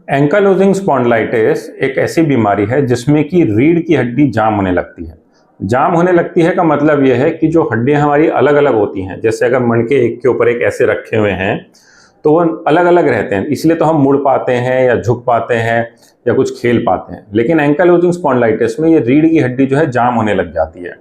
एंकालोजिंग spondylitis एक ऐसी बीमारी है जिसमें कि रीढ़ की हड्डी जाम होने लगती है। जाम होने लगती है का मतलब यह है कि जो हड्डियां हमारी अलग अलग होती हैं, जैसे अगर मणके एक के ऊपर एक ऐसे रखे हुए हैं तो वो अलग अलग रहते हैं, इसलिए तो हम मुड़ पाते हैं या झुक पाते हैं या कुछ खेल पाते हैं। लेकिन एंकालोजिंग स्पॉन्डिलाइटिस में ये रीढ़ की हड्डी जो है जाम होने लग जाती है।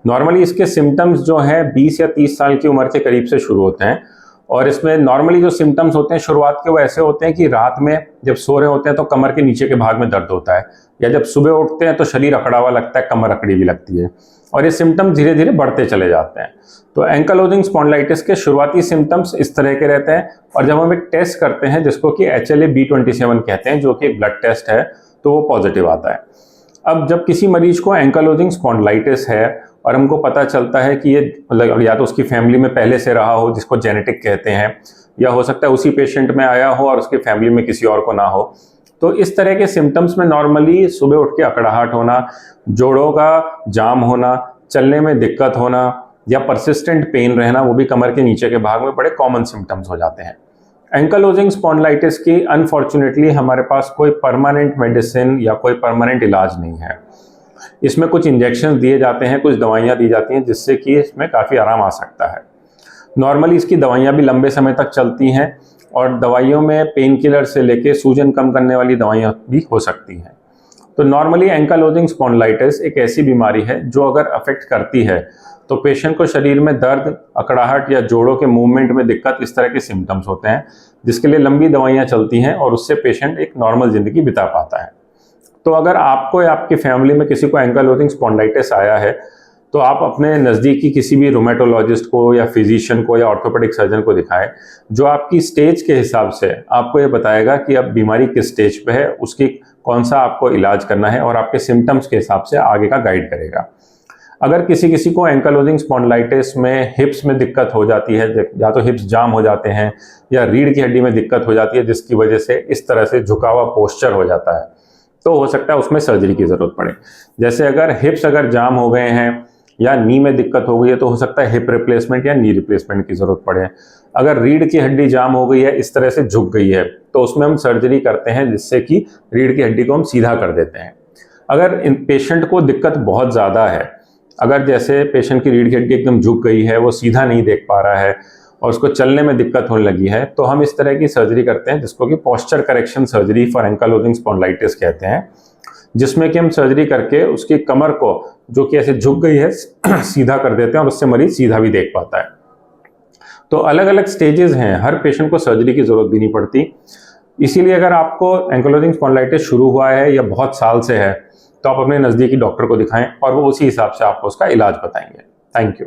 नॉर्मली इसके सिम्टम्स जो हैं 20 या 30 साल की उम्र के करीब से शुरू होते हैं और इसमें नॉर्मली जो सिम्टम्स होते हैं शुरुआत के वो ऐसे होते हैं कि रात में जब सो रहे होते हैं तो कमर के नीचे के भाग में दर्द होता है, या जब सुबह उठते हैं तो शरीर अकड़ा हुआ लगता है, कमर अकड़ी भी लगती है और ये सिम्टम्स धीरे धीरे बढ़ते चले जाते हैं। तो एंकालोजिंग स्पॉन्डिलाइटिस के शुरुआती सिम्टम्स इस तरह के रहते हैं और जब हम एक टेस्ट करते हैं जिसको कि HLA-B27 कहते हैं, जो कि एक ब्लड टेस्ट है, तो वो पॉजिटिव आता है। अब जब किसी मरीज को एंकालोजिंग स्पॉन्डिलाइटिस है और हमको पता चलता है कि ये मतलब या तो उसकी फैमिली में पहले से रहा हो जिसको जेनेटिक कहते हैं, या हो सकता है उसी पेशेंट में आया हो और उसकी फैमिली में किसी और को ना हो, तो इस तरह के सिम्टम्स में नॉर्मली सुबह उठ के अकड़ाहट होना, जोड़ों का जाम होना, चलने में दिक्कत होना या परसिस्टेंट पेन रहना, वो भी कमर के नीचे के भाग में, बड़े कॉमन सिम्टम्स हो जाते हैं। एंकालोजिंग स्पॉन्डिलाइटिस की अनफॉर्चुनेटली हमारे पास कोई परमानेंट मेडिसिन या कोई परमानेंट इलाज नहीं है। इसमें कुछ इंजेक्शन दिए जाते हैं, कुछ दवाइयाँ दी जाती हैं जिससे कि इसमें काफ़ी आराम आ सकता है। नॉर्मली इसकी दवाइयाँ भी लंबे समय तक चलती हैं और दवाइयों में पेन किलर से लेके सूजन कम करने वाली दवाइयाँ भी हो सकती हैं। तो नॉर्मली एंकालोजिंग स्पॉन्डिलाइटिस एक ऐसी बीमारी है जो अगर अफेक्ट करती है तो पेशेंट को शरीर में दर्द, अकड़ाहट या जोड़ों के मूवमेंट में दिक्कत, इस तरह के सिम्टम्स होते हैं जिसके लिए लंबी दवाइयाँ चलती हैं और उससे पेशेंट एक नॉर्मल ज़िंदगी बिता पाता है। तो अगर आपको या आपकी फैमिली में किसी को एंकालोजिंग स्पॉन्डिलाइटिस आया है तो आप अपने नज़दीकी किसी भी रोमेटोलॉजिस्ट को या फिजिशियन को या ऑर्थोपेडिक सर्जन को दिखाएं, जो आपकी स्टेज के हिसाब से आपको ये बताएगा कि अब बीमारी किस स्टेज पे है, उसकी कौन सा आपको इलाज करना है और आपके सिम्टम्स के हिसाब से आगे का गाइड करेगा। अगर किसी को एंकालोजिंग स्पॉन्डिलाइटिस में हिप्स में दिक्कत हो जाती है, या तो हिप्स जाम हो जाते हैं या रीढ़ की हड्डी में दिक्कत हो जाती है जिसकी वजह से इस तरह से झुका हुआ पोस्चर हो जाता है, तो हो सकता है उसमें सर्जरी की ज़रूरत पड़े। जैसे अगर हिप्स अगर जाम हो गए हैं या नी में दिक्कत हो गई है तो हो सकता है हिप रिप्लेसमेंट या नी रिप्लेसमेंट की ज़रूरत पड़े। अगर रीढ़ की हड्डी जाम हो गई है, इस तरह से झुक गई है, तो उसमें हम सर्जरी करते हैं जिससे कि रीढ़ की हड्डी को हम सीधा कर देते हैं। अगर इन पेशेंट को दिक्कत बहुत ज़्यादा है, अगर जैसे पेशेंट की रीढ़ की हड्डी एकदम झुक गई है, वो सीधा नहीं देख पा रहा है और उसको चलने में दिक्कत होने लगी है, तो हम इस तरह की सर्जरी करते हैं जिसको कि posture correction surgery for ankylosing spondylitis कहते हैं, जिसमें कि हम सर्जरी करके उसकी कमर को, जो कि ऐसे झुक गई है, सीधा कर देते हैं और उससे मरीज सीधा भी देख पाता है। तो अलग अलग स्टेजेस हैं, हर पेशेंट को सर्जरी की ज़रूरत भी नहीं पड़ती। इसीलिए अगर आपको एंकालोजिंग स्पॉन्डिलाइटिस शुरू हुआ है या बहुत साल से है तो आप अपने नज़दीकी डॉक्टर को दिखाएं और वो उसी हिसाब से आपको उसका इलाज बताएंगे। Thank you.